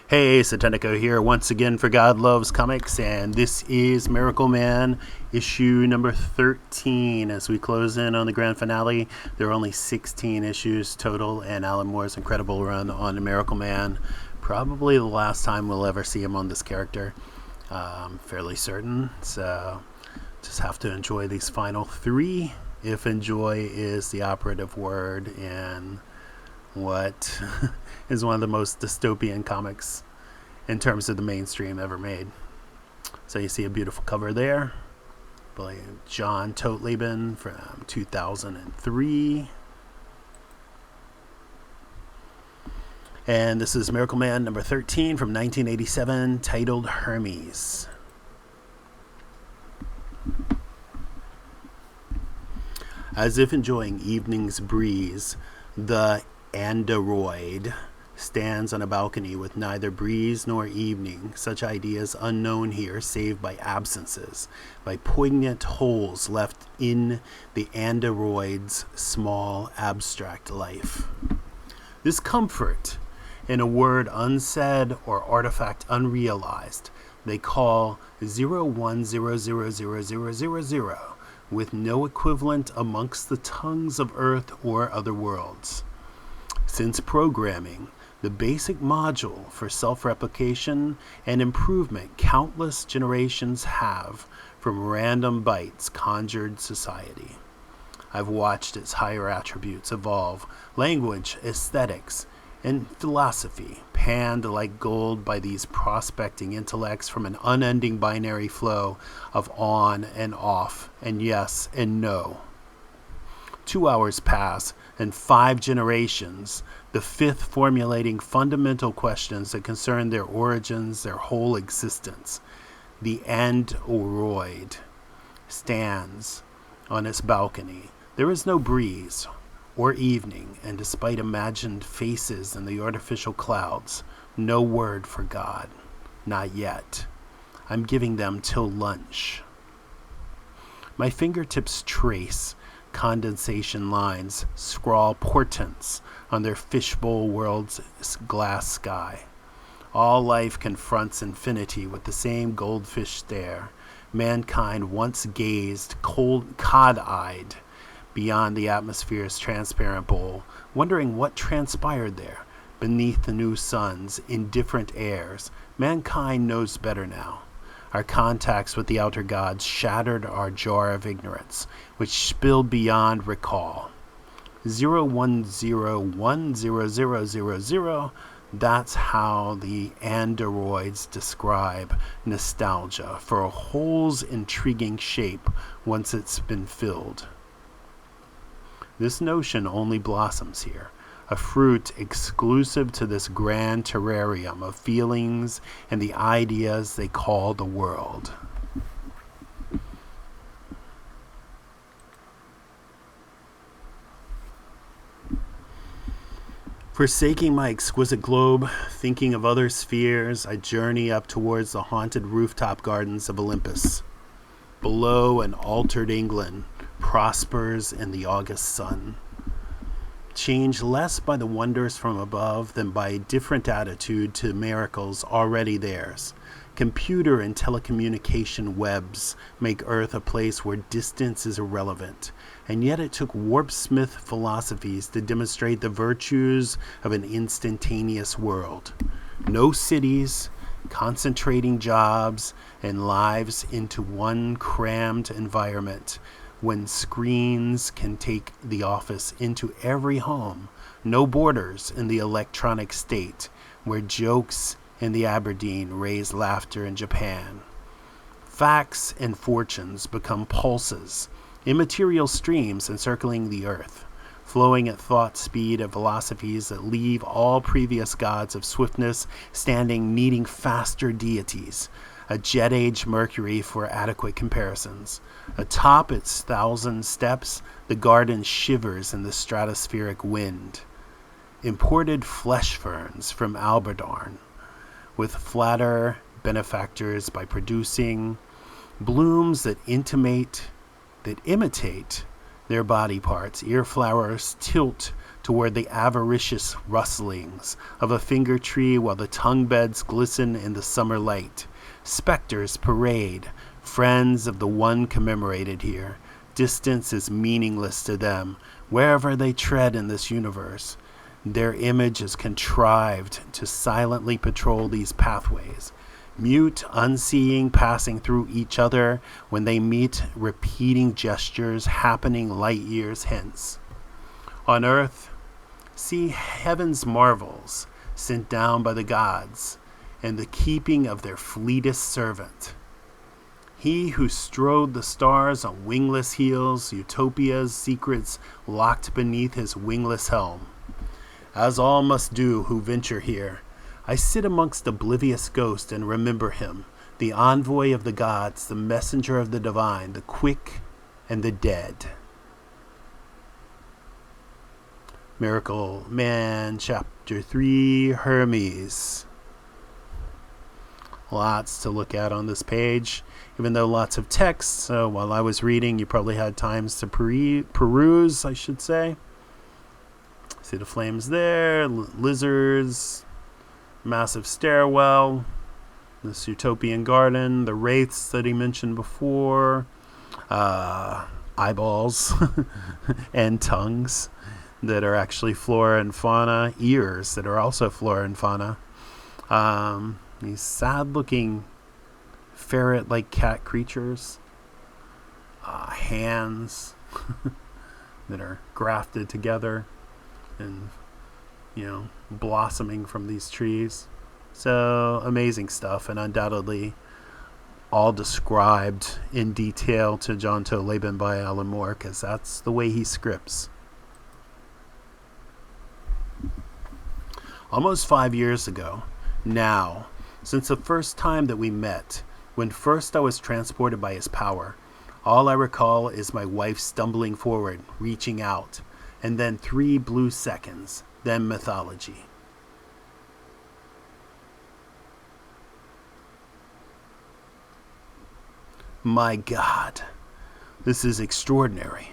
Hey, Satanico here once again for God Loves Comics, and this is Miracleman issue number 13. As we close in on the grand finale, there are only 16 issues total, and Alan Moore's incredible run on Miracleman. Probably the last time we'll ever see him on this character. I'm fairly certain, so just have to enjoy these final three, if enjoy is the operative word in what is one of the most dystopian comics in terms of the mainstream ever made. So you see a beautiful cover there by John Totleben from 2003. And this is Miracleman number 13 from 1987, titled Hermes. As if enjoying evening's breeze, the android stands on a balcony with neither breeze nor evening, such ideas unknown here save by absences, by poignant holes left in the android's small abstract life. This comfort, in a word unsaid or artifact unrealized, they call 01000000, with no equivalent amongst the tongues of Earth or other worlds. Since programming, the basic module for self-replication and improvement countless generations have from random bytes conjured society. I've watched its higher attributes evolve, language, aesthetics, and philosophy, panned like gold by these prospecting intellects from an unending binary flow of on and off, and yes and no. 2 hours pass, and 5 generations, the fifth formulating fundamental questions that concern their origins, their whole existence. The android stands on its balcony. There is no breeze or evening, and despite imagined faces in the artificial clouds, no word for God. Not yet. I'm giving them till lunch. My fingertips trace condensation lines, scrawl portents on their fishbowl world's glass sky. All life confronts infinity with the same goldfish stare. Mankind once gazed cod-eyed beyond the atmosphere's transparent bowl, wondering what transpired there beneath the new suns in different airs. Mankind knows better now. Our contacts with the outer gods shattered our jar of ignorance, which spilled beyond recall. 01010000, that's how the androids describe nostalgia for a whole's intriguing shape once it's been filled. This notion only blossoms here, a fruit exclusive to this grand terrarium of feelings and the ideas they call the world. Forsaking my exquisite globe, thinking of other spheres, I journey up towards the haunted rooftop gardens of Olympus. Below, an altered England prospers in the August sun. Changed less by the wonders from above than by a different attitude to miracles already theirs. Computer and telecommunication webs make Earth a place where distance is irrelevant, and yet it took warp-smith philosophies to demonstrate the virtues of an instantaneous world. No cities, concentrating jobs and lives into one crammed environment, when screens can take the office into every home. No borders in the electronic state, where jokes in the Aberdeen raise laughter in Japan. Facts and fortunes become pulses, immaterial streams encircling the earth, flowing at thought speed of philosophies that leave all previous gods of swiftness standing needing faster deities. A jet-age Mercury for adequate comparisons. Atop its 1,000 steps, the garden shivers in the stratospheric wind. Imported flesh ferns from Alberdorn, with flatter benefactors by producing blooms that imitate their body parts. Ear flowers tilt toward the avaricious rustlings of a finger tree while the tongue beds glisten in the summer light. Specters parade, friends of the one commemorated here. Distance is meaningless to them, wherever they tread in this universe. Their image is contrived to silently patrol these pathways, mute, unseeing, passing through each other when they meet, repeating gestures happening light years hence. On earth, see heaven's marvels sent down by the gods, and the keeping of their fleetest servant. He who strode the stars on wingless heels, Utopia's secrets locked beneath his wingless helm. As all must do who venture here, I sit amongst oblivious ghosts and remember him, the envoy of the gods, the messenger of the divine, the quick and the dead. Miracleman, Chapter 3, Hermes. Lots to look at on this page, even though lots of text. So while I was reading, you probably had times to peruse, I should say. See the flames there, lizards, massive stairwell, this utopian garden, the wraiths that he mentioned before, eyeballs and tongues that are actually flora and fauna, ears that are also flora and fauna. These sad-looking ferret-like cat creatures, hands that are grafted together and, blossoming from these trees. So amazing stuff, and undoubtedly all described in detail to John Toe Laban by Alan Moore, because that's the way he scripts. Almost 5 years ago, now, since the first time that we met, when first I was transported by his power, all I recall is my wife stumbling forward, reaching out, and then 3 blue seconds, then mythology. My God, this is extraordinary.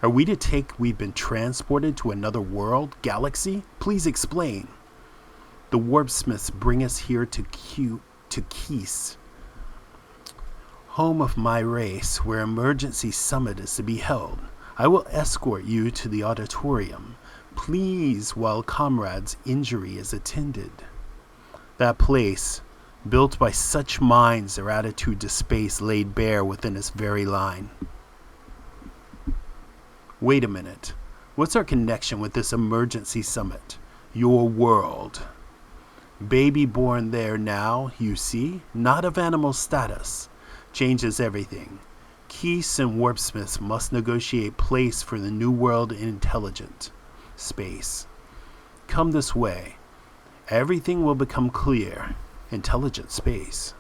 Are we to take we've been transported to another world, galaxy? Please explain. The warpsmiths bring us here to Keese, home of my race, where emergency summit is to be held. I will escort you to the auditorium. Please, while comrade's injury is attended. That place, built by such minds, their attitude to space laid bare within its very line. Wait a minute. What's our connection with this emergency summit? Your world. Baby born there now, you see, not of animal status, changes everything. Keese and warpsmiths must negotiate place for the new world in intelligent space. Come this way. Everything will become clear. Intelligent space.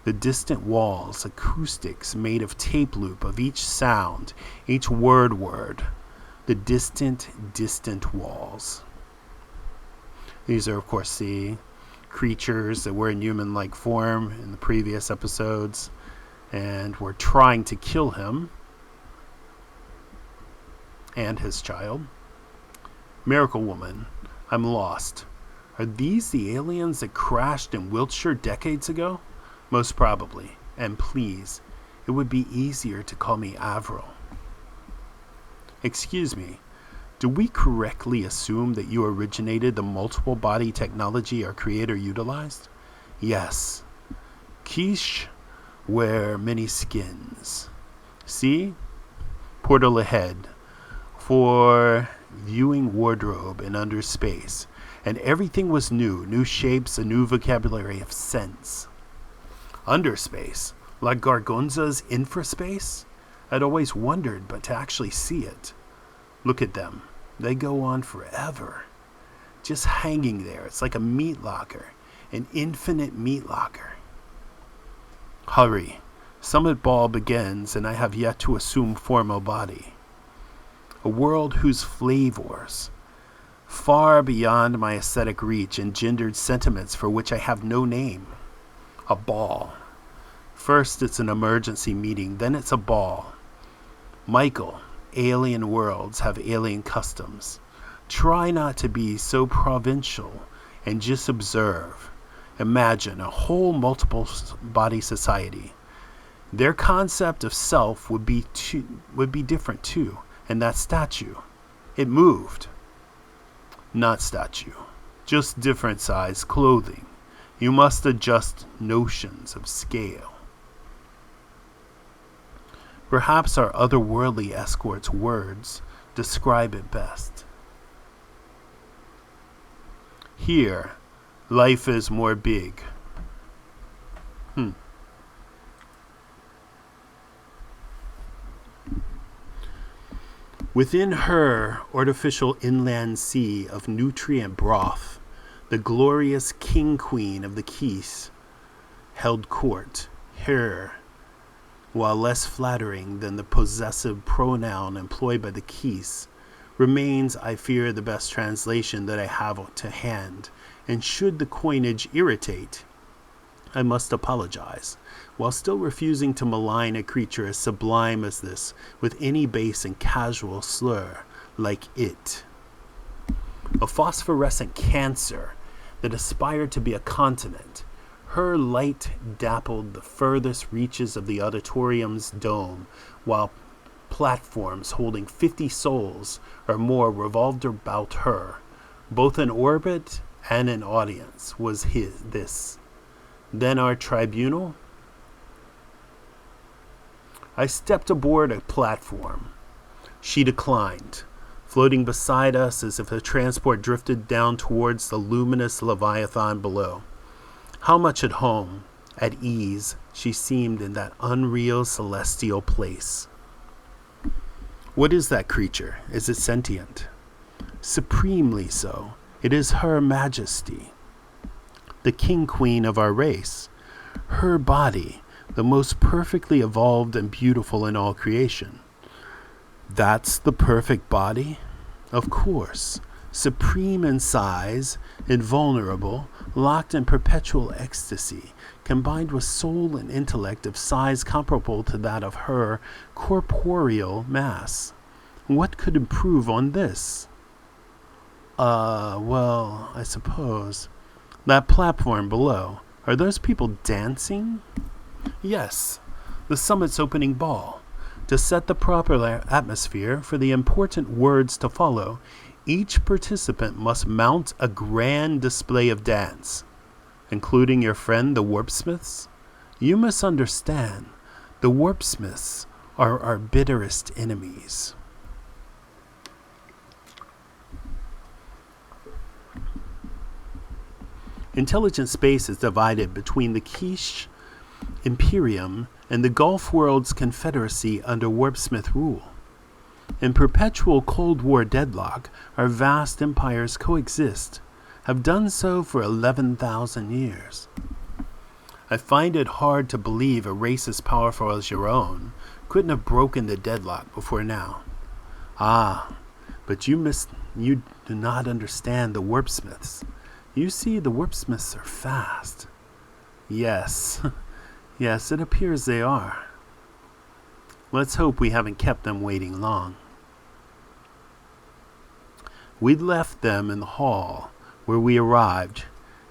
The distant walls, acoustics made of tape loop of each sound, each word. The distant walls. These are, of course, the creatures that were in human-like form in the previous episodes and were trying to kill him and his child. Miraclewoman, I'm lost. Are these the aliens that crashed in Wiltshire decades ago? Most probably. And please, it would be easier to call me Avril. Excuse me, do we correctly assume that you originated the multiple body technology our creator utilized? Yes. Quiche wear many skins. See? Portal ahead for viewing wardrobe in under space. And everything was new shapes, a new vocabulary of sense. Underspace, like Gargonza's infraspace? I'd always wondered, but to actually see it. Look at them. They go on forever. Just hanging there. It's like a meat locker. An infinite meat locker. Hurry. Summit Ball begins, and I have yet to assume formal body. A world whose flavors, far beyond my aesthetic reach, engendered sentiments for which I have no name. A ball. First it's an emergency meeting, then it's a ball. Michael, alien worlds have alien customs. Try not to be so provincial and just observe. Imagine a whole multiple body society. Their concept of self would be different too. And that statue, it moved. Not statue, just different size clothing. You must adjust notions of scale. Perhaps our otherworldly escort's words describe it best. Here, life is more big. Within her artificial inland sea of nutrient broth, the glorious king-queen of the Keys held court. Her, while less flattering than the possessive pronoun employed by the Keys, remains, I fear, the best translation that I have to hand, and should the coinage irritate, I must apologize, while still refusing to malign a creature as sublime as this with any base and casual slur like it. A phosphorescent cancer that aspired to be a continent, her light dappled the furthest reaches of the auditorium's dome, while platforms holding 50 souls or more revolved about her. Both in orbit and in audience was this. Then our tribunal. I stepped aboard a platform. She declined, floating beside us as if the transport drifted down towards the luminous Leviathan below. How much at home, at ease, she seemed in that unreal celestial place. What is that creature? Is it sentient? Supremely so. It is Her Majesty, the king-queen of our race. Her body, the most perfectly evolved and beautiful in all creation. That's the perfect body? Of course. Supreme in size, invulnerable, locked in perpetual ecstasy, combined with soul and intellect of size comparable to that of her corporeal mass. What could improve on this? Well, I suppose. That platform below, are those people dancing? Yes, the summit's opening ball. To set the proper atmosphere for the important words to follow, each participant must mount a grand display of dance, including your friend the Warpsmiths. You must understand, the Warpsmiths are our bitterest enemies. Intelligent space is divided between the Quiche Imperium and the Gulf World's Confederacy under Warpsmith rule. In perpetual Cold War deadlock, our vast empires coexist, have done so for 11,000 years. I find it hard to believe a race as powerful as your own couldn't have broken the deadlock before now. Ah, but you do not understand the Warpsmiths. You see, the Warpsmiths are fast. Yes, yes, it appears they are. Let's hope we haven't kept them waiting long. We'd left them in the hall where we arrived,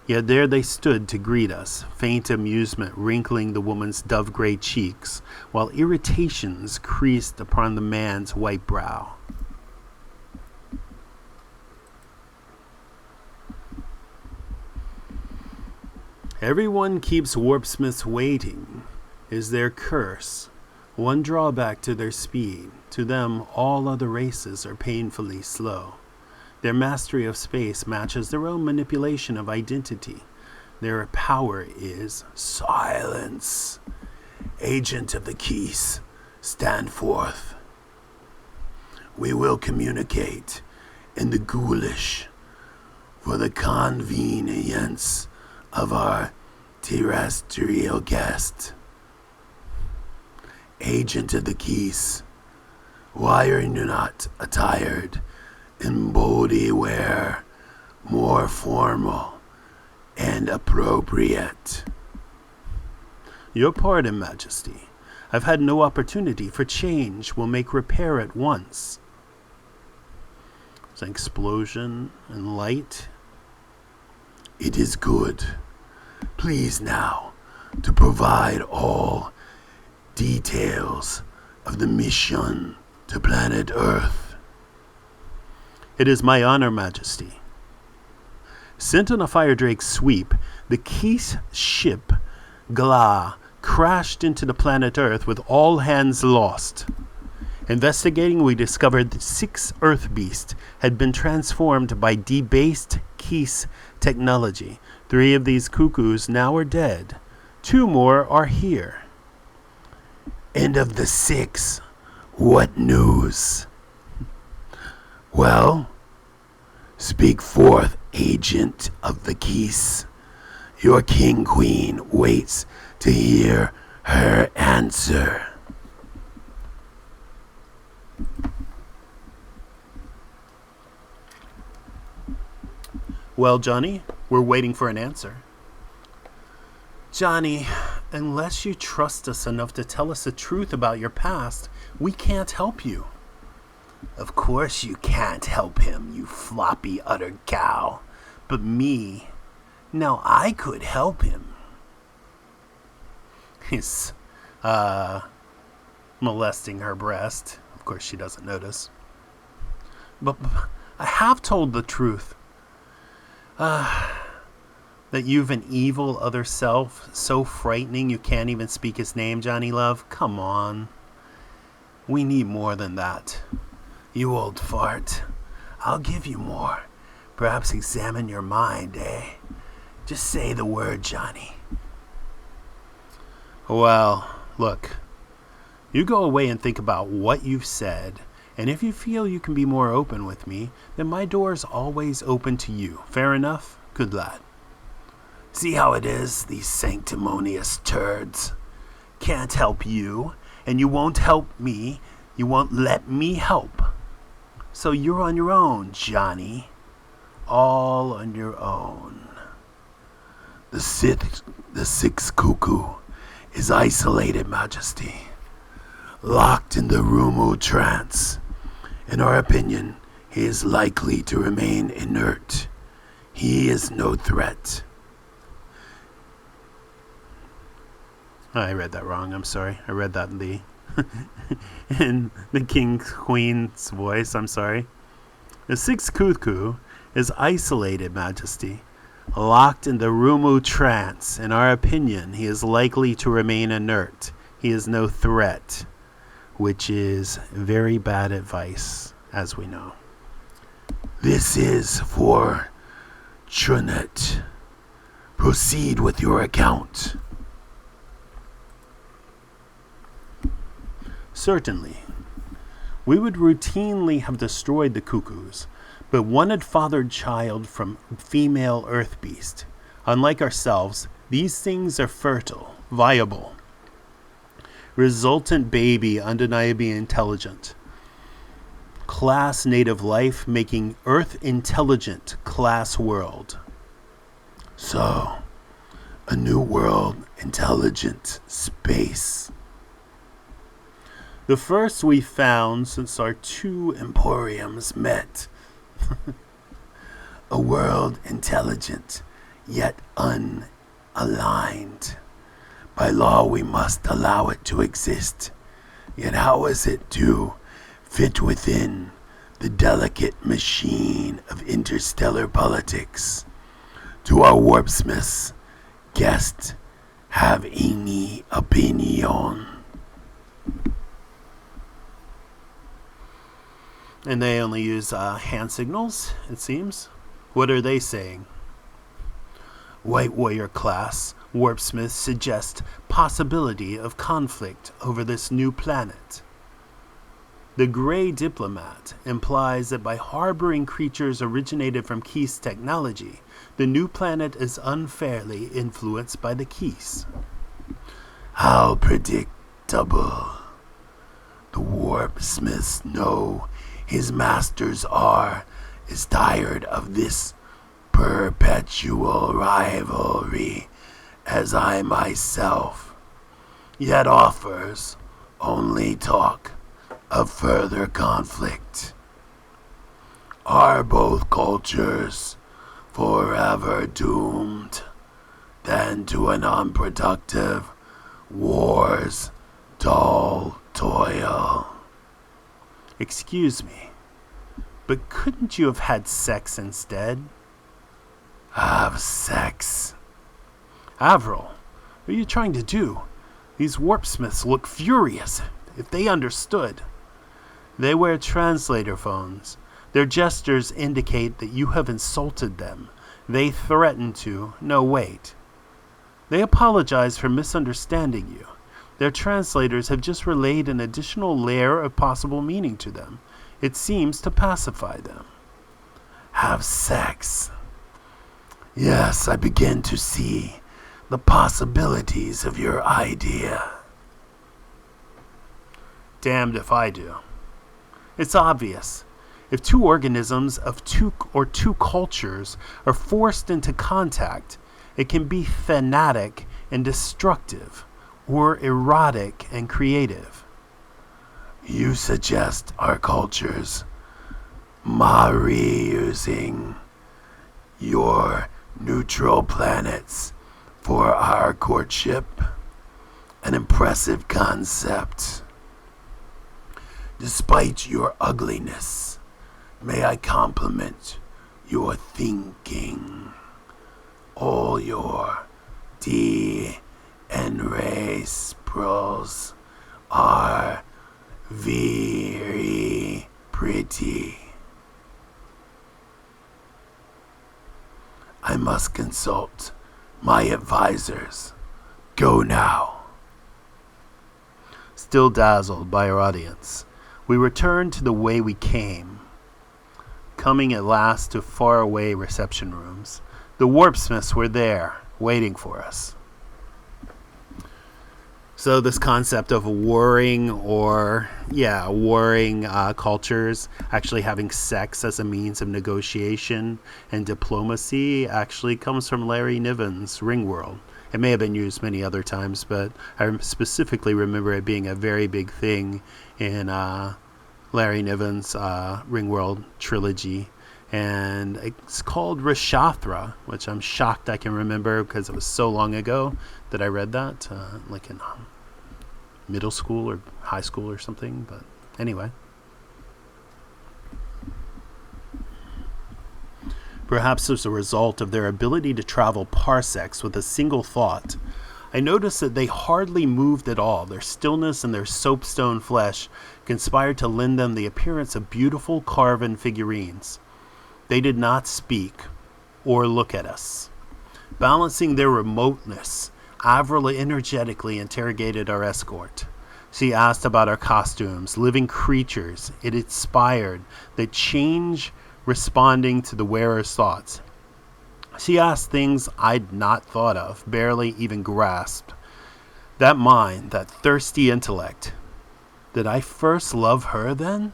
yet there they stood to greet us, faint amusement wrinkling the woman's dove-gray cheeks, while irritations creased upon the man's white brow. Everyone keeps Warpsmiths waiting, is their curse. One drawback to their speed. To them, all other races are painfully slow. Their mastery of space matches their own manipulation of identity. Their power is silence. Agent of the Keys, stand forth. We will communicate in the ghoulish for the convenience of our terrestrial guest. Agent of the Keys, why are you not attired in body wear more formal and appropriate? Your pardon, Majesty. I've had no opportunity for change. Will make repair at once. It's an explosion and light. It is good. Please now to provide all details of the mission to planet Earth. It is my honor, Majesty. Sent on a fire drake sweep, the Keys ship, Gla, crashed into the planet Earth with all hands lost. Investigating, we discovered that 6 Earth beasts had been transformed by debased Keys technology. 3 of these cuckoos now are dead. 2 more are here. And of the 6, what news? Well, speak forth, agent of the Keys. Your king-queen waits to hear her answer. Well, Johnny, we're waiting for an answer. Johnny, unless you trust us enough to tell us the truth about your past, we can't help you. Of course you can't help him, you floppy utter cow. But me, now I could help him. He's, molesting her breast. Of course she doesn't notice. But I have told the truth. That you've an evil other self, so frightening you can't even speak his name, Johnny Love? Come on. We need more than that. You old fart. I'll give you more. Perhaps examine your mind, eh? Just say the word, Johnny. Well, look. You go away and think about what you've said, and if you feel you can be more open with me, then my door's always open to you. Fair enough? Good lad. See how it is, these sanctimonious turds. Can't help you, and you won't help me. You won't let me help. So you're on your own, Johnny. All on your own. The sixth cuckoo is isolated, Majesty. Locked in the Rumu trance. In our opinion, he is likely to remain inert. He is no threat. I read that wrong. I'm sorry. I read that in the in the King's Queen's voice. I'm sorry. The 6th cuckoo is isolated, Majesty. Locked in the Rumu trance. In our opinion, he is likely to remain inert. He is no threat, which is very bad advice, as we know. This is for Trunet. Proceed with your account. Certainly. We would routinely have destroyed the cuckoos, but one had fathered child from female earth beast. Unlike ourselves, these things are fertile, viable. Resultant baby undeniably intelligent. Class native life making earth intelligent class world. So, a new world, intelligent space. The first we found since our 2 emporiums met. A world intelligent, yet unaligned. By law we must allow it to exist. Yet how is it to fit within the delicate machine of interstellar politics? Do our warpsmiths guest have any opinion? And they only use hand signals, it seems. What are they saying? White warrior class, warpsmiths suggest possibility of conflict over this new planet. The gray diplomat implies that by harboring creatures originated from Keys technology, the new planet is unfairly influenced by the Keys. How predictable. The warpsmiths know his masters is tired of this perpetual rivalry, as I myself, yet offers only talk of further conflict. Are both cultures forever doomed then to an unproductive war's dull toil? Excuse me, but couldn't you have had sex instead? Have sex? Avril, what are you trying to do? These warpsmiths look furious. If they understood. They wear translator phones. Their gestures indicate that you have insulted them. They threaten to. No, wait. They apologize for misunderstanding you. Their translators have just relayed an additional layer of possible meaning to them. It seems to pacify them. Have sex? Yes, I begin to see the possibilities of your idea. Damned if I do. It's obvious. If two organisms of two cultures are forced into contact, it can be fanatic and destructive, or erotic and creative. You suggest our cultures marry using your neutral planets for our courtship? An impressive concept. Despite your ugliness, may I compliment your thinking. All your D and race pros are very pretty. I must consult my advisors. Go now. Still dazzled by our audience, we returned to the way we came, coming at last to faraway reception rooms. The warpsmiths were there, waiting for us. So this concept of warring cultures actually having sex as a means of negotiation and diplomacy actually comes from Larry Niven's Ringworld. It may have been used many other times, but I specifically remember it being a very big thing in Larry Niven's Ringworld trilogy. And it's called Rishathra, which I'm shocked I can remember because it was so long ago that I read that, like in middle school or high school or something. But anyway. Perhaps as a result of their ability to travel parsecs with a single thought, I noticed that they hardly moved at all. Their stillness and their soapstone flesh conspired to lend them the appearance of beautiful carven figurines. They did not speak or look at us. Balancing their remoteness, Avril energetically interrogated our escort. She asked about our costumes, living creatures it inspired, that change responding to the wearer's thoughts. She asked things I'd not thought of, barely even grasped. That mind, that thirsty intellect. Did I first love her then?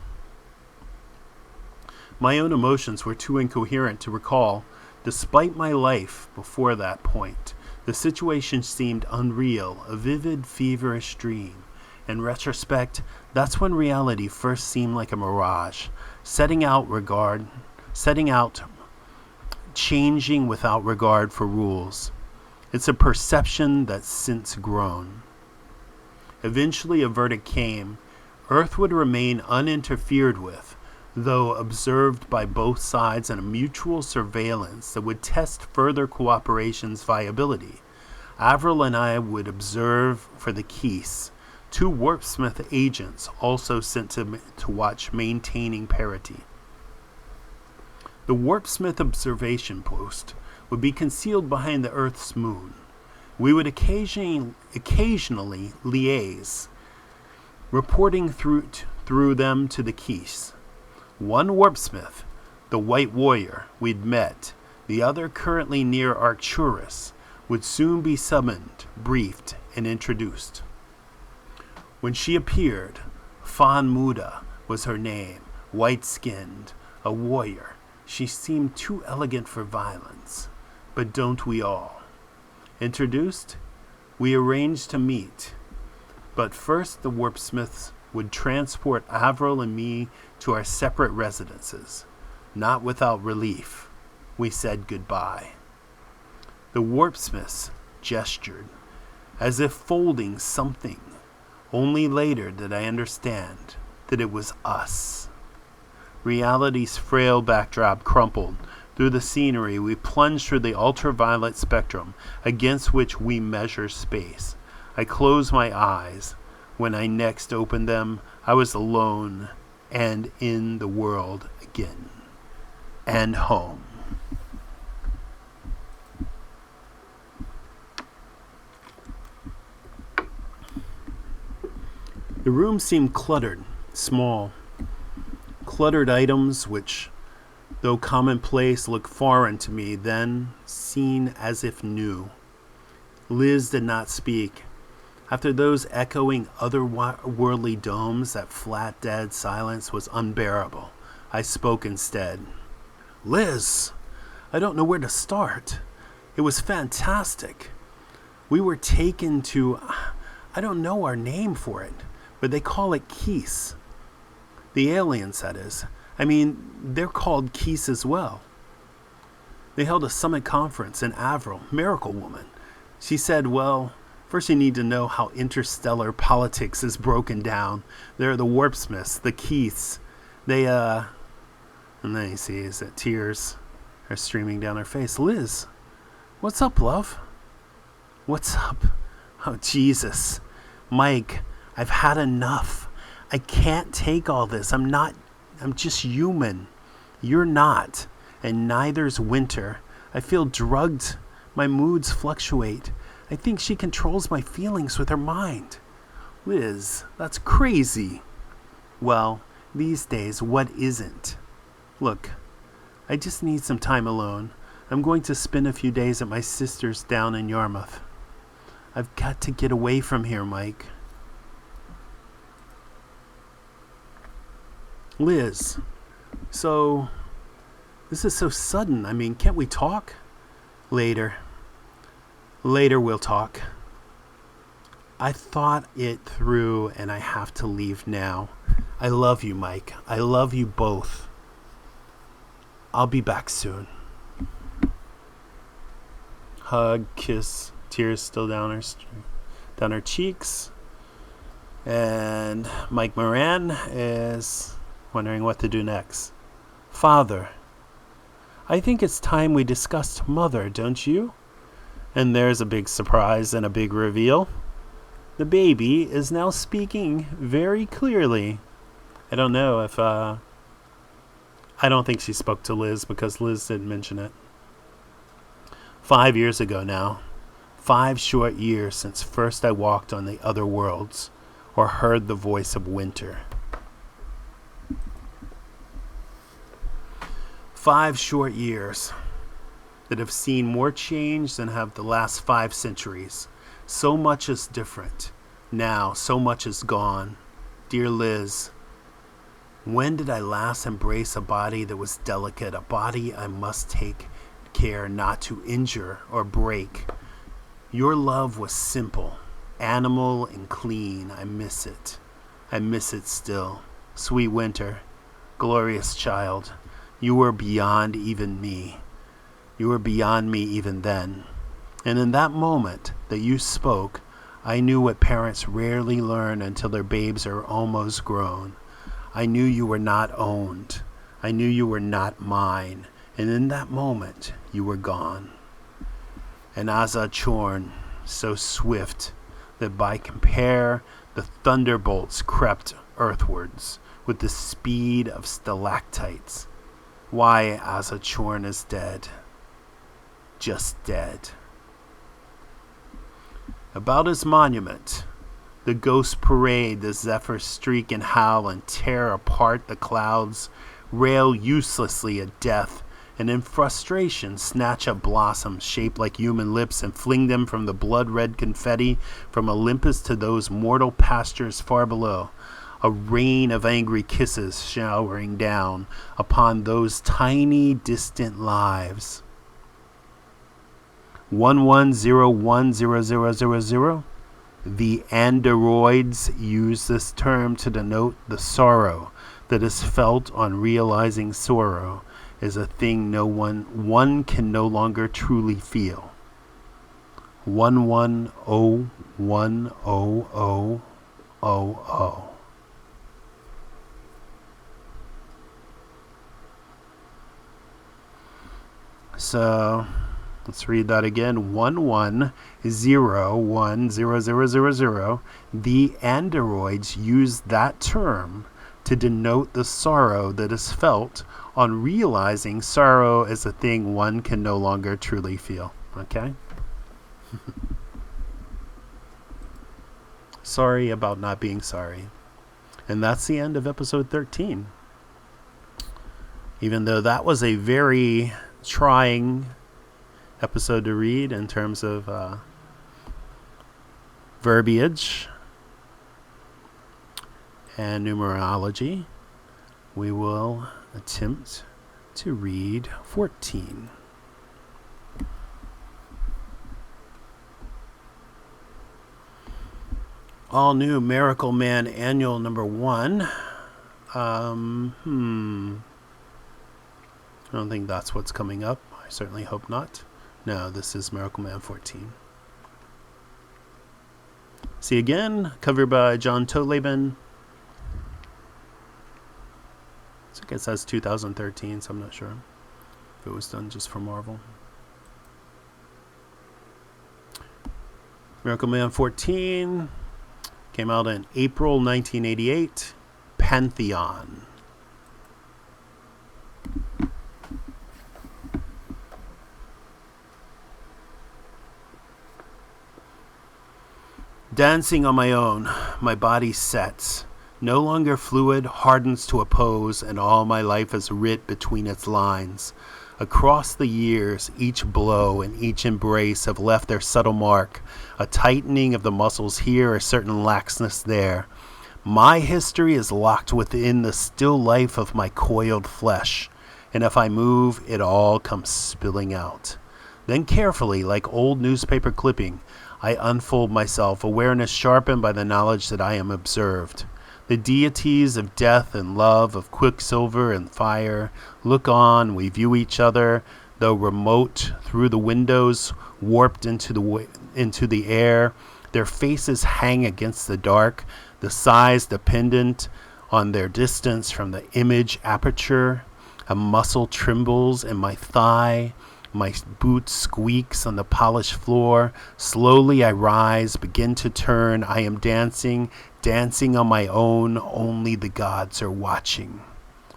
My own emotions were too incoherent to recall. Despite my life before that point, the situation seemed unreal, a vivid, feverish dream. In retrospect, that's when reality first seemed like a mirage, changing without regard for rules. It's a perception that's since grown. Eventually a verdict came. Earth would remain uninterfered with, though observed by both sides in a mutual surveillance that would test further cooperation's viability. Avril and I would observe for the Keys, two warpsmith agents also sent to watch maintaining parity. The warpsmith observation post would be concealed behind the Earth's moon. We would occasionally liaise, reporting through them to the Keys. One warpsmith, the White Warrior, we'd met, the other currently near Arcturus, would soon be summoned, briefed, and introduced. When she appeared, Fan Muda was her name, white-skinned, a warrior. She seemed too elegant for violence, but don't we all? Introduced, we arranged to meet, but first the warpsmiths would transport Avril and me to our separate residences. Not without relief, we said goodbye. The warpsmiths gestured, as if folding something. Only later did I understand that it was us. Reality's frail backdrop crumpled. Through the scenery, we plunged through the ultraviolet spectrum against which we measure space. I closed my eyes. When I next opened them, I was alone and in the world again. And home. The room seemed cluttered, small. Cluttered items which, though commonplace, looked foreign to me, then seen as if new. Liz did not speak. After those echoing otherworldly domes, that flat, dead silence was unbearable. I spoke instead. Liz, I don't know where to start. It was fantastic. We were taken to, I don't know our name for it, but they call it Keese. The aliens, that is. I mean, they're called Keese as well. They held a summit conference in Avril, Miraclewoman. She said, well, first you need to know how interstellar politics is broken down. They're the warpsmiths, the Keese. They, and then he sees that tears are streaming down her face. Liz, what's up, love? What's up? Oh, Jesus. Mike, I've had enough. I can't take all this. I'm just human. You're not. And neither's Winter. I feel drugged. My moods fluctuate. I think she controls my feelings with her mind. Liz, that's crazy. Well, these days, what isn't? Look, I just need some time alone. I'm going to spend a few days at my sister's down in Yarmouth. I've got to get away from here, Mike. Liz, so this is so sudden. I mean, can't we talk? Later we'll talk. I thought it through and I have to leave now. I love you, Mike. I love you both. I'll be back soon. Hug, kiss, tears still down her cheeks. And Mike Moran is wondering what to do next. Father, I think it's time we discussed Mother, don't you? And there's a big surprise and a big reveal. The baby is now speaking very clearly. I don't know if, I don't think she spoke to Liz because Liz didn't mention it. 5 years ago now. 5 short years since first I walked on the other worlds or heard the voice of Winter. 5 short years that have seen more change than have the last 5 centuries. So much is different. Now, so much is gone. Dear Liz, when did I last embrace a body that was delicate, a body I must take care not to injure or break? Your love was simple, animal and clean. I miss it. I miss it still. Sweet Winter, glorious child, you were beyond even me. You were beyond me even then. And in that moment that you spoke, I knew what parents rarely learn until their babes are almost grown. I knew you were not owned. I knew you were not mine. And in that moment, you were gone. And Asa Chorn, so swift that by compare, the thunderbolts crept earthwards with the speed of stalactites. Why Asa Chorn is dead. Just dead. About his monument, the ghosts parade, the zephyrs streak and howl and tear apart the clouds, rail uselessly at death, and in frustration snatch up blossoms shaped like human lips and fling them from the blood-red confetti from Olympus to those mortal pastures far below, a rain of angry kisses showering down upon those tiny distant lives. 11010000. The androids use this term to denote the sorrow that is felt on realizing sorrow, is a thing one can no longer truly feel. 11010000. So let's read that again. 11010000. The androids use that term to denote the sorrow that is felt on realizing sorrow is a thing one can no longer truly feel. Okay? Sorry about not being sorry. And that's the end of episode 13. Even though that was a very trying episode to read in terms of verbiage and numerology, we will attempt to read 14. All new Miracleman Annual number 1. I don't think that's what's coming up. I certainly hope not. No, this is Miracleman 14. See again, covered by John Toleben. So I guess that's 2013, so I'm not sure if it was done just for Marvel. Miracleman 14 came out in April 1988. Pantheon. Dancing on my own, my body sets, no longer fluid, hardens to a pose, and all my life is writ between its lines. Across the years, each blow and each embrace have left their subtle mark, a tightening of the muscles here, a certain laxness there. My history is locked within the still life of my coiled flesh, and if I move, it all comes spilling out. Then carefully, like old newspaper clipping, I unfold myself, awareness sharpened by the knowledge that I am observed. The deities of death and love, of quicksilver and fire, look on, we view each other, though remote, through the windows, warped into the air. Their faces hang against the dark, the size dependent on their distance from the image aperture. A muscle trembles in my thigh. My boot squeaks on the polished floor. Slowly I rise, begin to turn. I am dancing on my own. Only the gods are watching.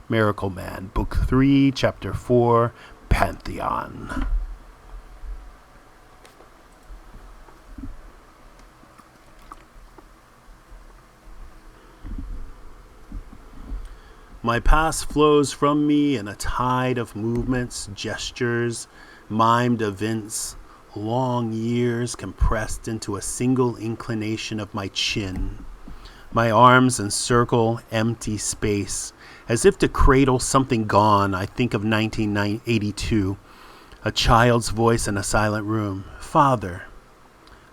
Miracleman, Book 3, Chapter 4, Pantheon. My past flows from me in a tide of movements, gestures, mimed events, long years compressed into a single inclination of my chin. My arms encircle empty space, as if to cradle something gone. I think of 1982, a child's voice in a silent room. Father,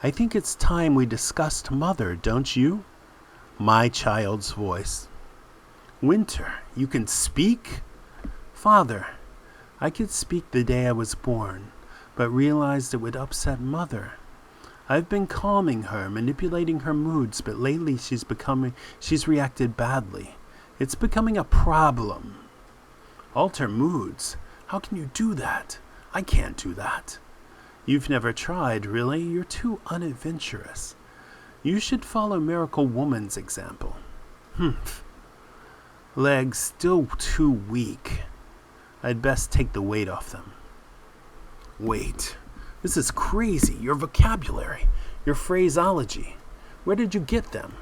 I think it's time we discussed Mother, don't you? My child's voice. Winter, you can speak? Father, I could speak the day I was born, but realized it would upset Mother. I've been calming her, manipulating her moods, but lately she's reacted badly. It's becoming a problem. Alter moods? How can you do that? I can't do that. You've never tried, really? You're too unadventurous. You should follow Miraclewoman's example. Legs still too weak. I'd best take the weight off them. Wait, this is crazy. Your vocabulary, your phraseology. Where did you get them?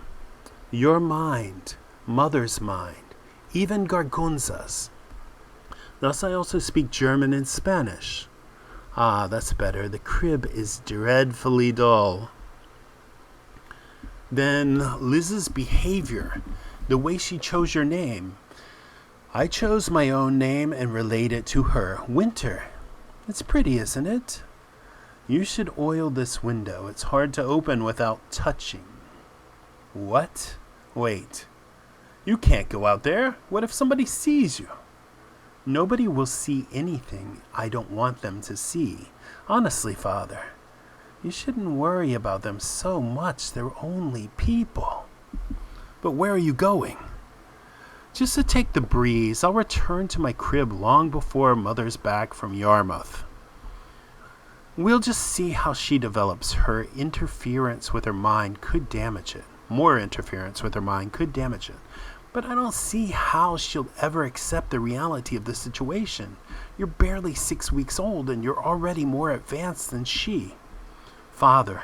Your mind, Mother's mind, even Gargonza's. Thus I also speak German and Spanish. Ah, that's better. The crib is dreadfully dull. Then Liz's behavior, the way she chose your name. I chose my own name and relayed it to her. Winter. It's pretty, isn't it? You should oil this window. It's hard to open without touching. What? Wait. You can't go out there. What if somebody sees you? Nobody will see anything I don't want them to see. Honestly, Father, you shouldn't worry about them so much. They're only people. But where are you going? Just to take the breeze. I'll return to my crib long before Mother's back from Yarmouth. We'll just see how she develops. Her interference with her mind could damage it. More interference with her mind could damage it. But I don't see how she'll ever accept the reality of the situation. You're barely 6 weeks old and you're already more advanced than she. Father,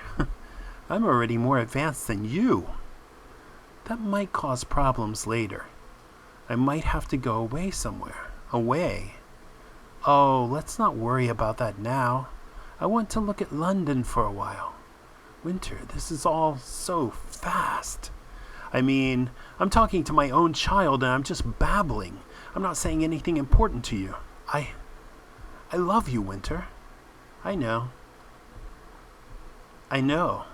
I'm already more advanced than you. That might cause problems later. I might have to go away somewhere. Away. Oh, let's not worry about that now. I want to look at London for a while. Winter, this is all so fast. I mean, I'm talking to my own child and I'm just babbling. I'm not saying anything important to you. I love you, Winter. I know. I know.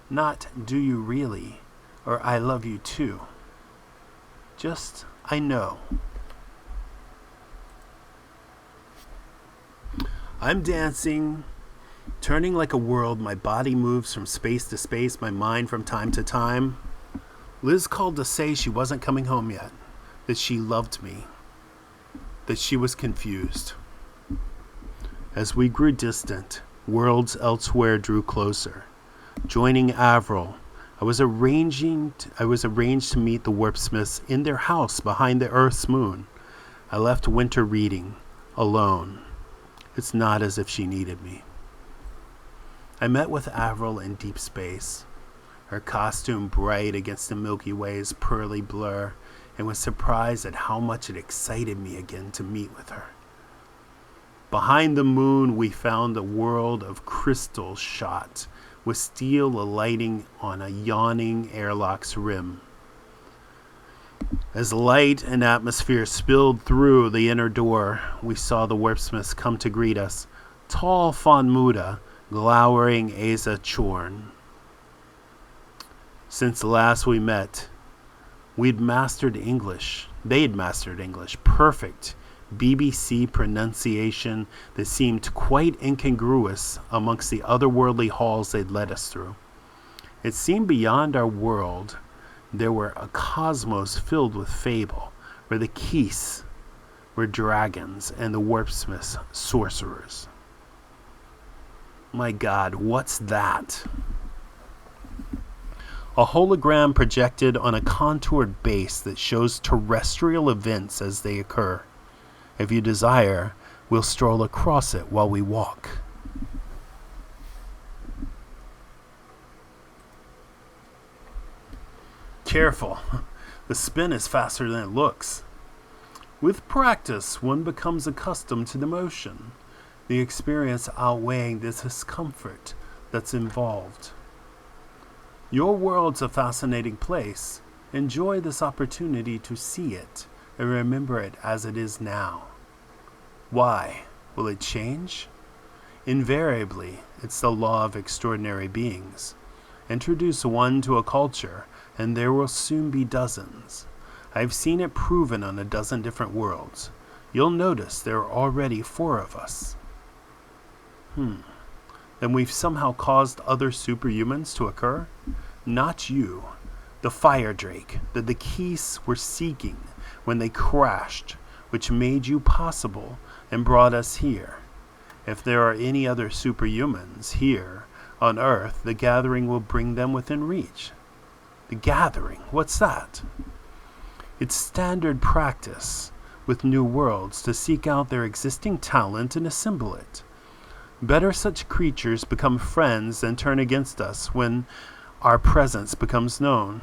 Not do you really, or I love you too. Just, I know. I'm dancing, turning like a world. My body moves from space to space, my mind from time to time. Liz called to say she wasn't coming home yet, that she loved me, that she was confused. As we grew distant, worlds elsewhere drew closer. Joining Avril, I was arranged to meet the Warpsmiths in their house behind the Earth's moon. I left Winter reading, alone. It's not as if she needed me. I met with Avril in deep space, her costume bright against the Milky Way's pearly blur, and was surprised at how much it excited me again to meet with her. Behind the moon, we found a world of crystal shot, with steel alighting on a yawning airlock's rim. As light and atmosphere spilled through the inner door, we saw the Warpsmiths come to greet us, tall Von Muda, glowering Asa Chorn. Since last we met, we'd mastered English. They'd mastered English. Perfect BBC pronunciation that seemed quite incongruous amongst the otherworldly halls they'd led us through. It seemed beyond our world there were a cosmos filled with fable, where the Keys were dragons and the Warpsmiths sorcerers. My God, what's that? A hologram projected on a contoured base that shows terrestrial events as they occur. If you desire, we'll stroll across it while we walk. Careful, the spin is faster than it looks. With practice, one becomes accustomed to the motion, the experience outweighing the discomfort that's involved. Your world's a fascinating place. Enjoy this opportunity to see it and remember it as it is now. Why? Will it change? Invariably, it's the law of extraordinary beings. Introduce one to a culture, and there will soon be dozens. I've seen it proven on a dozen different worlds. You'll notice there are already 4 of us. Then we've somehow caused other superhumans to occur? Not you. The fire drake that the Keys were seeking when they crashed, which made you possible and brought us here. If there are any other superhumans here on Earth, the gathering will bring them within reach. The gathering? What's that? It's standard practice with new worlds to seek out their existing talent and assemble it. Better such creatures become friends than turn against us when our presence becomes known.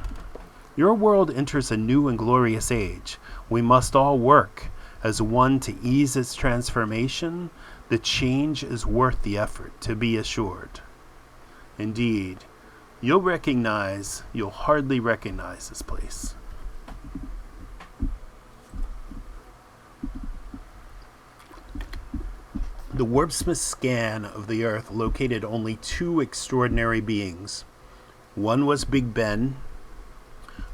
Your world enters a new and glorious age. We must all work as one to ease its transformation. The change is worth the effort, to be assured. Indeed, you'll hardly recognize this place. The Warpsmith scan of the Earth located only 2 extraordinary beings. One was Big Ben,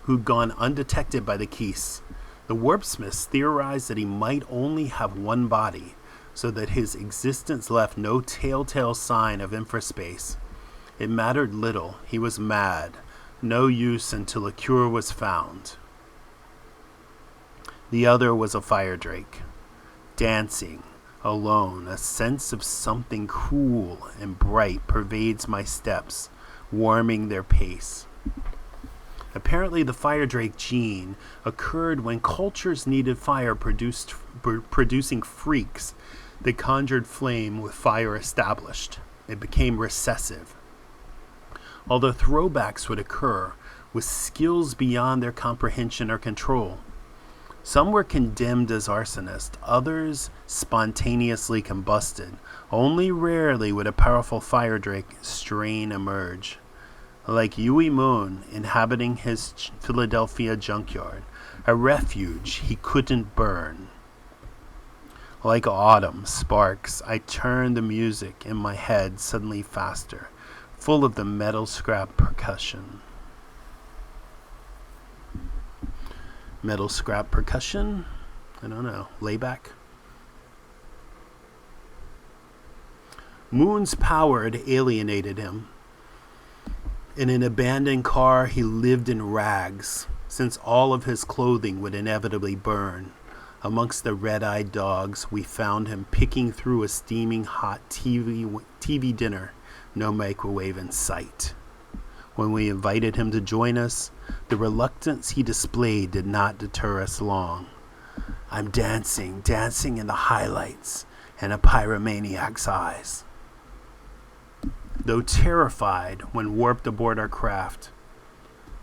who'd gone undetected by the Keys. The The warpsmiths theorized that he might only have one body, so that his existence left no telltale sign of infraspace. It mattered little. He was mad. No use until a cure was found. The other was a fire drake, dancing, alone. A sense of something cool and bright pervades my steps, warming their pace. Apparently the fire drake gene occurred when cultures needed fire producing freaks that conjured flame with fire established. It became recessive. Although throwbacks would occur with skills beyond their comprehension or control. Some were condemned as arsonists, others spontaneously combusted. Only rarely would a powerful fire drake strain emerge. Like Yui Moon inhabiting his Philadelphia junkyard, a refuge he couldn't burn. Like autumn sparks, I turned the music in my head suddenly faster, full of the metal scrap percussion. Metal scrap percussion? I don't know. Layback? Moon's power had alienated him. In an abandoned car, he lived in rags, since all of his clothing would inevitably burn. Amongst the red-eyed dogs, we found him picking through a steaming hot TV dinner, no microwave in sight. When we invited him to join us, the reluctance he displayed did not deter us long. I'm dancing in the highlights, and a pyromaniac's eyes. Though terrified when warped aboard our craft,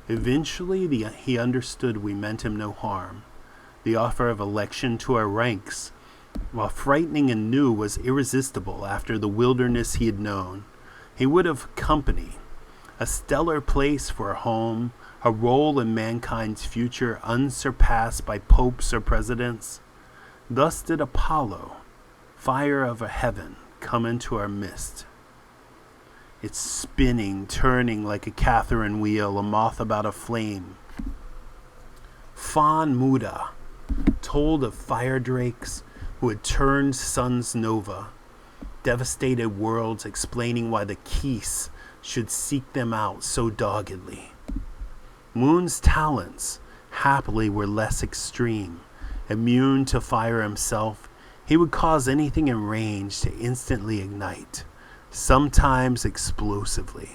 eventually he understood we meant him no harm. The offer of election to our ranks, while frightening and new, was irresistible after the wilderness he had known. He would have company, a stellar place for a home, a role in mankind's future unsurpassed by popes or presidents. Thus did Apollo, fire of a heaven, come into our midst. It's spinning, turning like a Catherine wheel, a moth about a flame. Fan Muda told of fire drakes who had turned suns nova, devastated worlds, explaining why the Keese should seek them out so doggedly. Moon's talents, happily, were less extreme. Immune to fire himself, he would cause anything in range to instantly ignite, sometimes explosively.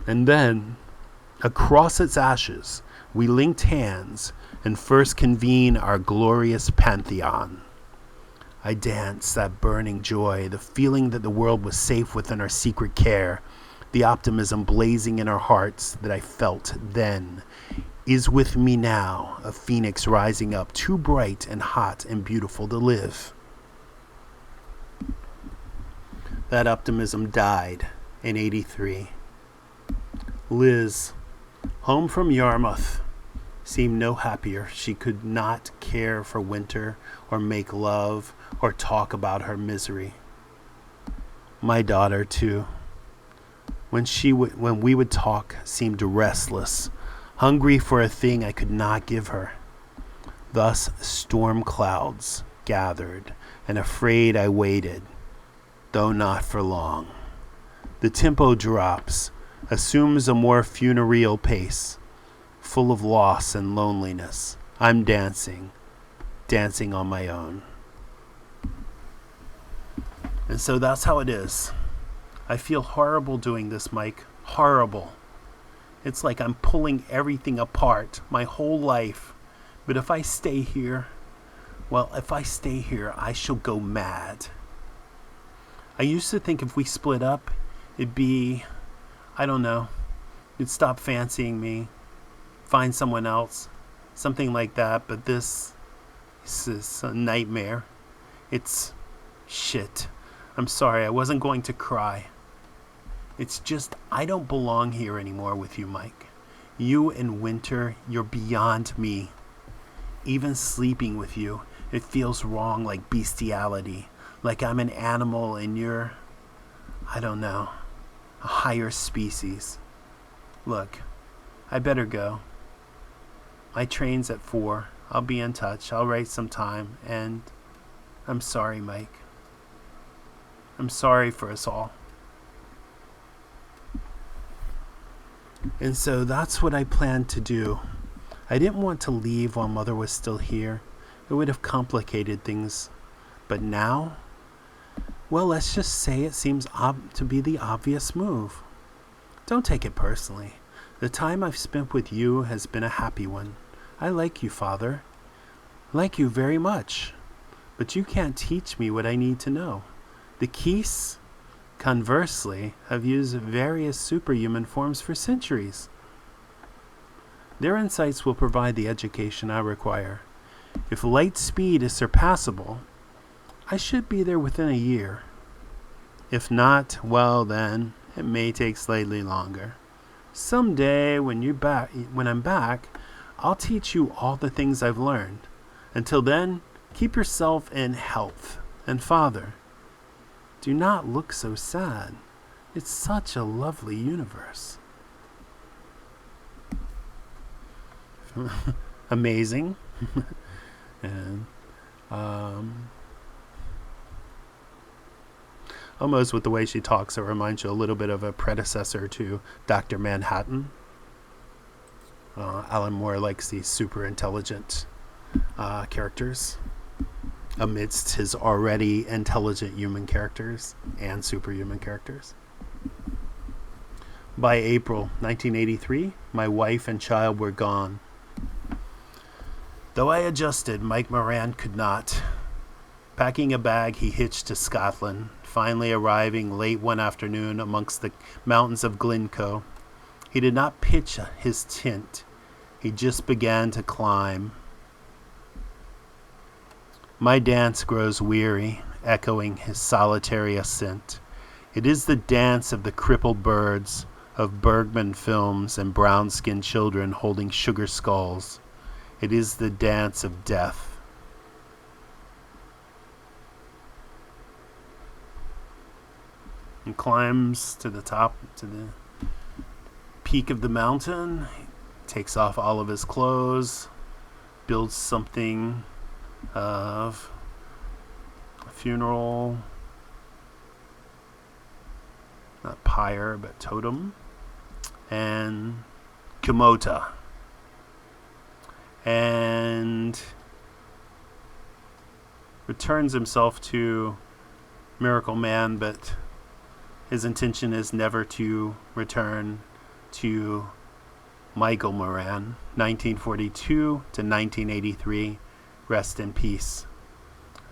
And then, across its ashes, we linked hands and first convened our glorious Pantheon. I danced that burning joy, the feeling that the world was safe within our secret care, the optimism blazing in our hearts that I felt then is with me now, a phoenix rising up, too bright and hot and beautiful to live. That optimism died in '83. Liz, home from Yarmouth, seemed no happier. She could not care for winter or make love or talk about her misery. My daughter, too, when we would talk, seemed restless, hungry for a thing I could not give her. Thus storm clouds gathered, and afraid I waited, though not for long. The tempo drops, assumes a more funereal pace, full of loss and loneliness. I'm dancing on my own. And so that's how it is. I feel horrible doing this, Mike. Horrible. It's like I'm pulling everything apart, my whole life. But if I stay here, I shall go mad. I used to think if we split up, it'd be, I don't know, you'd stop fancying me, find someone else, something like that. But this is a nightmare. It's shit. I'm sorry, I wasn't going to cry. It's just, I don't belong here anymore with you, Mike. You and Winter, you're beyond me. Even sleeping with you, it feels wrong, like bestiality. Like I'm an animal and you're, I don't know, a higher species. Look, I better go. My train's at 4. I'll be in touch. I'll write some time. And I'm sorry, Mike. I'm sorry for us all. And so that's what I planned to do. I didn't want to leave while Mother was still here. It would have complicated things. But now, well, let's just say it seems to be the obvious move. Don't take it personally. The time I've spent with you has been a happy one. I like you, Father. I like you very much. But you can't teach me what I need to know. The Keys, conversely, have used various superhuman forms for centuries. Their insights will provide the education I require. If light speed is surpassable, I should be there within a year. If not, well then, it may take slightly longer. Someday, when I'm back, I'll teach you all the things I've learned. Until then, keep yourself in health. And Father, do not look so sad. It's such a lovely universe. Amazing. And almost with the way she talks, it reminds you a little bit of a predecessor to Dr. Manhattan. Alan Moore likes these super intelligent characters amidst his already intelligent human characters and superhuman characters. By April 1983, my wife and child were gone. Though I adjusted, Mike Moran could not. Packing a bag, he hitched to Scotland, finally arriving late one afternoon amongst the mountains of Glencoe. He did not pitch his tent. He just began to climb. My dance grows weary, echoing his solitary ascent. It is the dance of the crippled birds, of Bergman films and brown-skinned children holding sugar skulls. It is the dance of death. He climbs to the top, to the peak of the mountain, takes off all of his clothes, builds something of a funeral, not pyre, but totem, and Komota. And returns himself to Miracleman, but his intention is never to return to Michael Moran, 1942 to 1983. Rest in peace.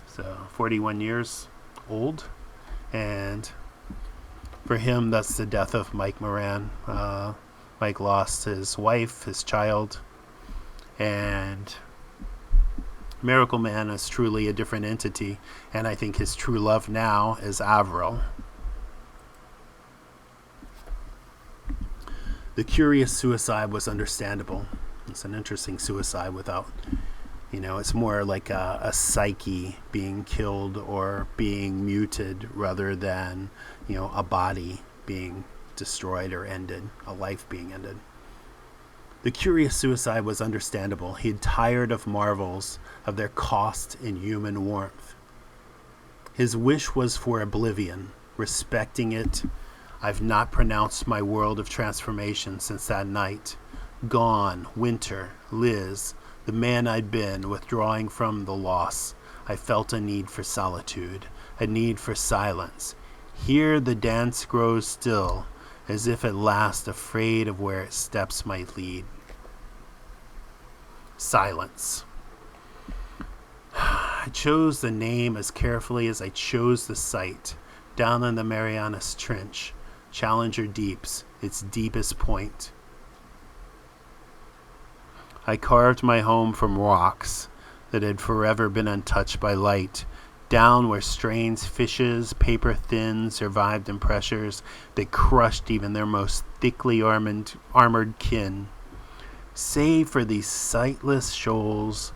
So 41 years old, and for him that's the death of Mike Moran. Mike lost his wife, his child, and Miracleman is truly a different entity, and I think his true love now is Avril. The curious suicide was understandable. It's an interesting suicide without, it's more like a psyche being killed or being muted rather than, a body being destroyed or ended, a life being ended. The curious suicide was understandable. He had tired of marvels, of their cost in human warmth. His wish was for oblivion, respecting it. I've not pronounced my world of transformation since that night. Gone, Winter, Liz, the man I'd been, withdrawing from the loss. I felt a need for solitude, a need for silence. Here the dance grows still, as if at last afraid of where its steps might lead. Silence. I chose the name as carefully as I chose the site, down in the Marianas Trench, Challenger Deeps, its deepest point. I carved my home from rocks that had forever been untouched by light, down where strange fishes, paper-thin, survived in pressures that crushed even their most thickly armored kin. Save for these sightless shoals,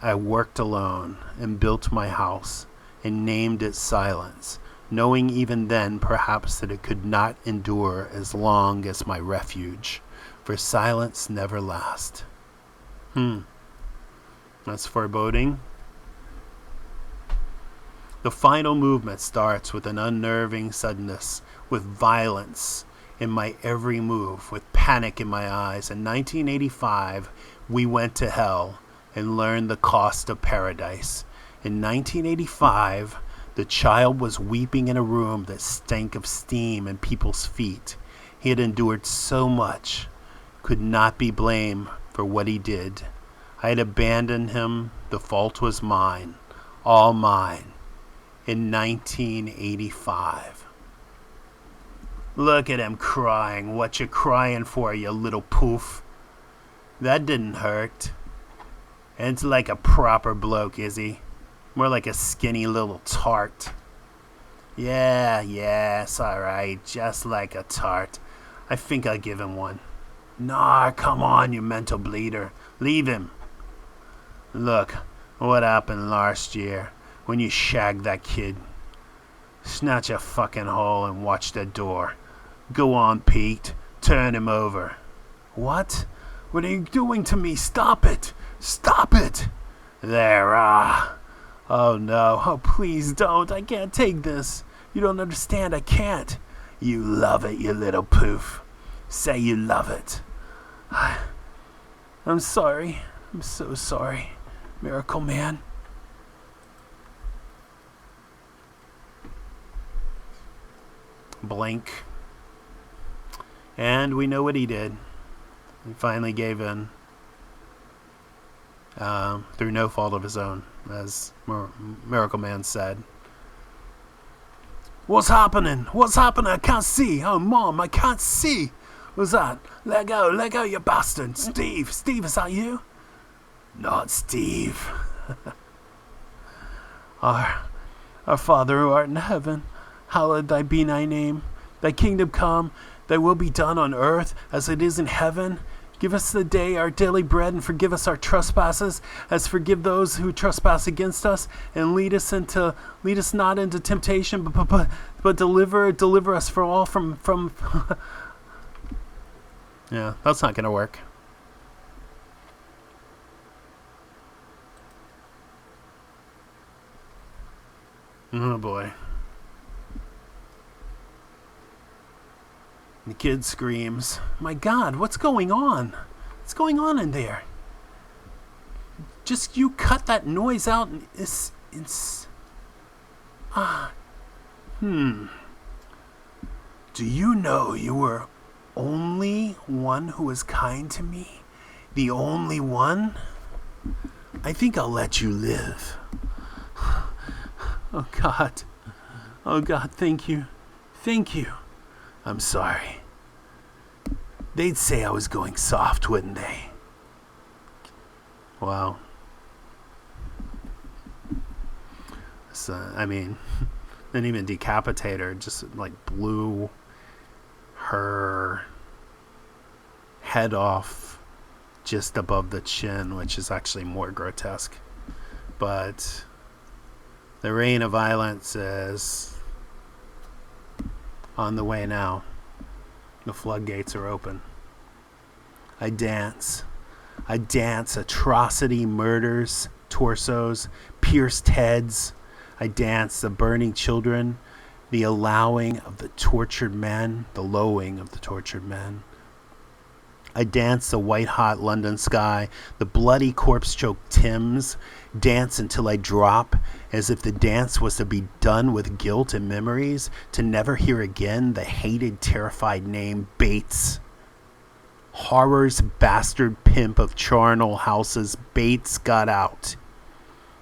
I worked alone and built my house and named it Silence, knowing even then perhaps that it could not endure as long as my refuge, for silence never lasts. That's foreboding. The final movement starts with an unnerving suddenness, with violence in my every move, with panic in my eyes. In 1985, we went to hell and learned the cost of paradise. In 1985, the child was weeping in a room that stank of steam and people's feet. He had endured so much, could not be blamed for what he did. I had abandoned him. The fault was mine, all mine. In 1985. Look at him crying. What you crying for, you little poof? That didn't hurt. And it's like a proper bloke, is he? More like a skinny little tart. Yeah, it's alright. Just like a tart. I think I'll give him one. Nah, come on, you mental bleeder. Leave him. Look, what happened last year when you shagged that kid? Snatch a fucking hole and watch the door. Go on, Pete. Turn him over. What? What are you doing to me? Stop it! Stop it! There, Oh no. Oh, please don't. I can't take this. You don't understand. I can't. You love it, you little poof. Say you love it. I'm sorry. I'm so sorry. Miracleman. Blink. And we know what he did. He finally gave in. Through no fault of his own, as Miracleman said. What's happening? What's happening? I can't see. Oh, Mom, I can't see. What's that? Let go, you bastard. Steve, is that you? Not Steve. Our Father who art in heaven, hallowed thy be thy name. Thy kingdom come, thy will be done on earth as it is in heaven. Give us the day our daily bread, and forgive us our trespasses, as forgive those who trespass against us, and lead us not into temptation, but deliver us from. Yeah, that's not gonna work. Oh boy. The kid screams, "My God, what's going on? What's going on in there? Just you cut that noise out and Do you know you were only one who was kind to me? The only one? I think I'll let you live." Oh God. Oh God, thank you. Thank you. I'm sorry. They'd say I was going soft, wouldn't they? Wow. So, I mean, didn't even decapitate her, just like blew her head off just above the chin, which is actually more grotesque. But the reign of violence is on the way now. The floodgates are open. I dance. Atrocity, murders, torsos, pierced heads. I dance the burning children, the allowing of the tortured men, the lowing of the tortured men. I dance the white-hot London sky, the bloody corpse-choked Thames, dance until I drop, as if the dance was to be done with guilt and memories, to never hear again the hated, terrified name Bates. Horror's bastard pimp of charnel houses, Bates got out.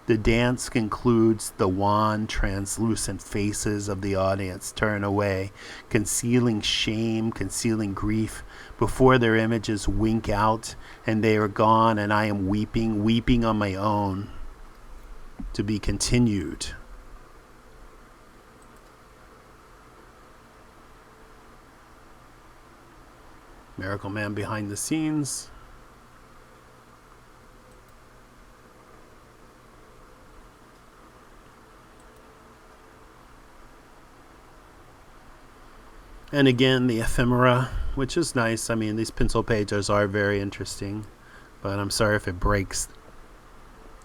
The dance concludes. The wan, translucent faces of the audience turn away, concealing shame, concealing grief, before their images wink out, and they are gone, and I am weeping on my own. To be continued. Miracleman behind the scenes. And again, the ephemera, which is nice. I mean, these pencil pages are very interesting. but I'm sorry if it breaks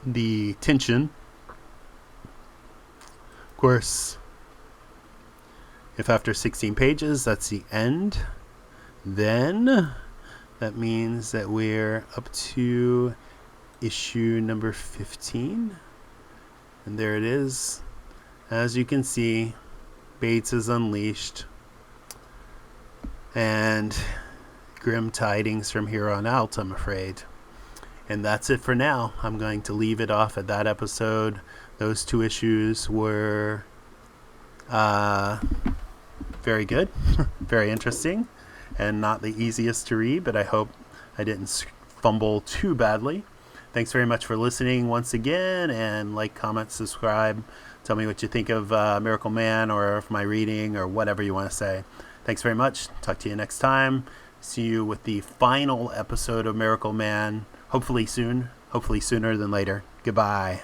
the tension. Of course, if after 16 pages that's the end, then that means that we're up to issue number 15. And there it is. As you can see, Bates is unleashed. And grim tidings from here on out, I'm afraid. And that's it for now. I'm going to leave it off at that episode. Those 2 issues were very good, very interesting, and not the easiest to read, but I hope I didn't fumble too badly. Thanks very much for listening once again, and like, comment, subscribe. Tell me what you think of Miracleman or of my reading or whatever you want to say. Thanks very much. Talk to you next time. See you with the final episode of Miracleman. Hopefully soon. Hopefully sooner than later. Goodbye.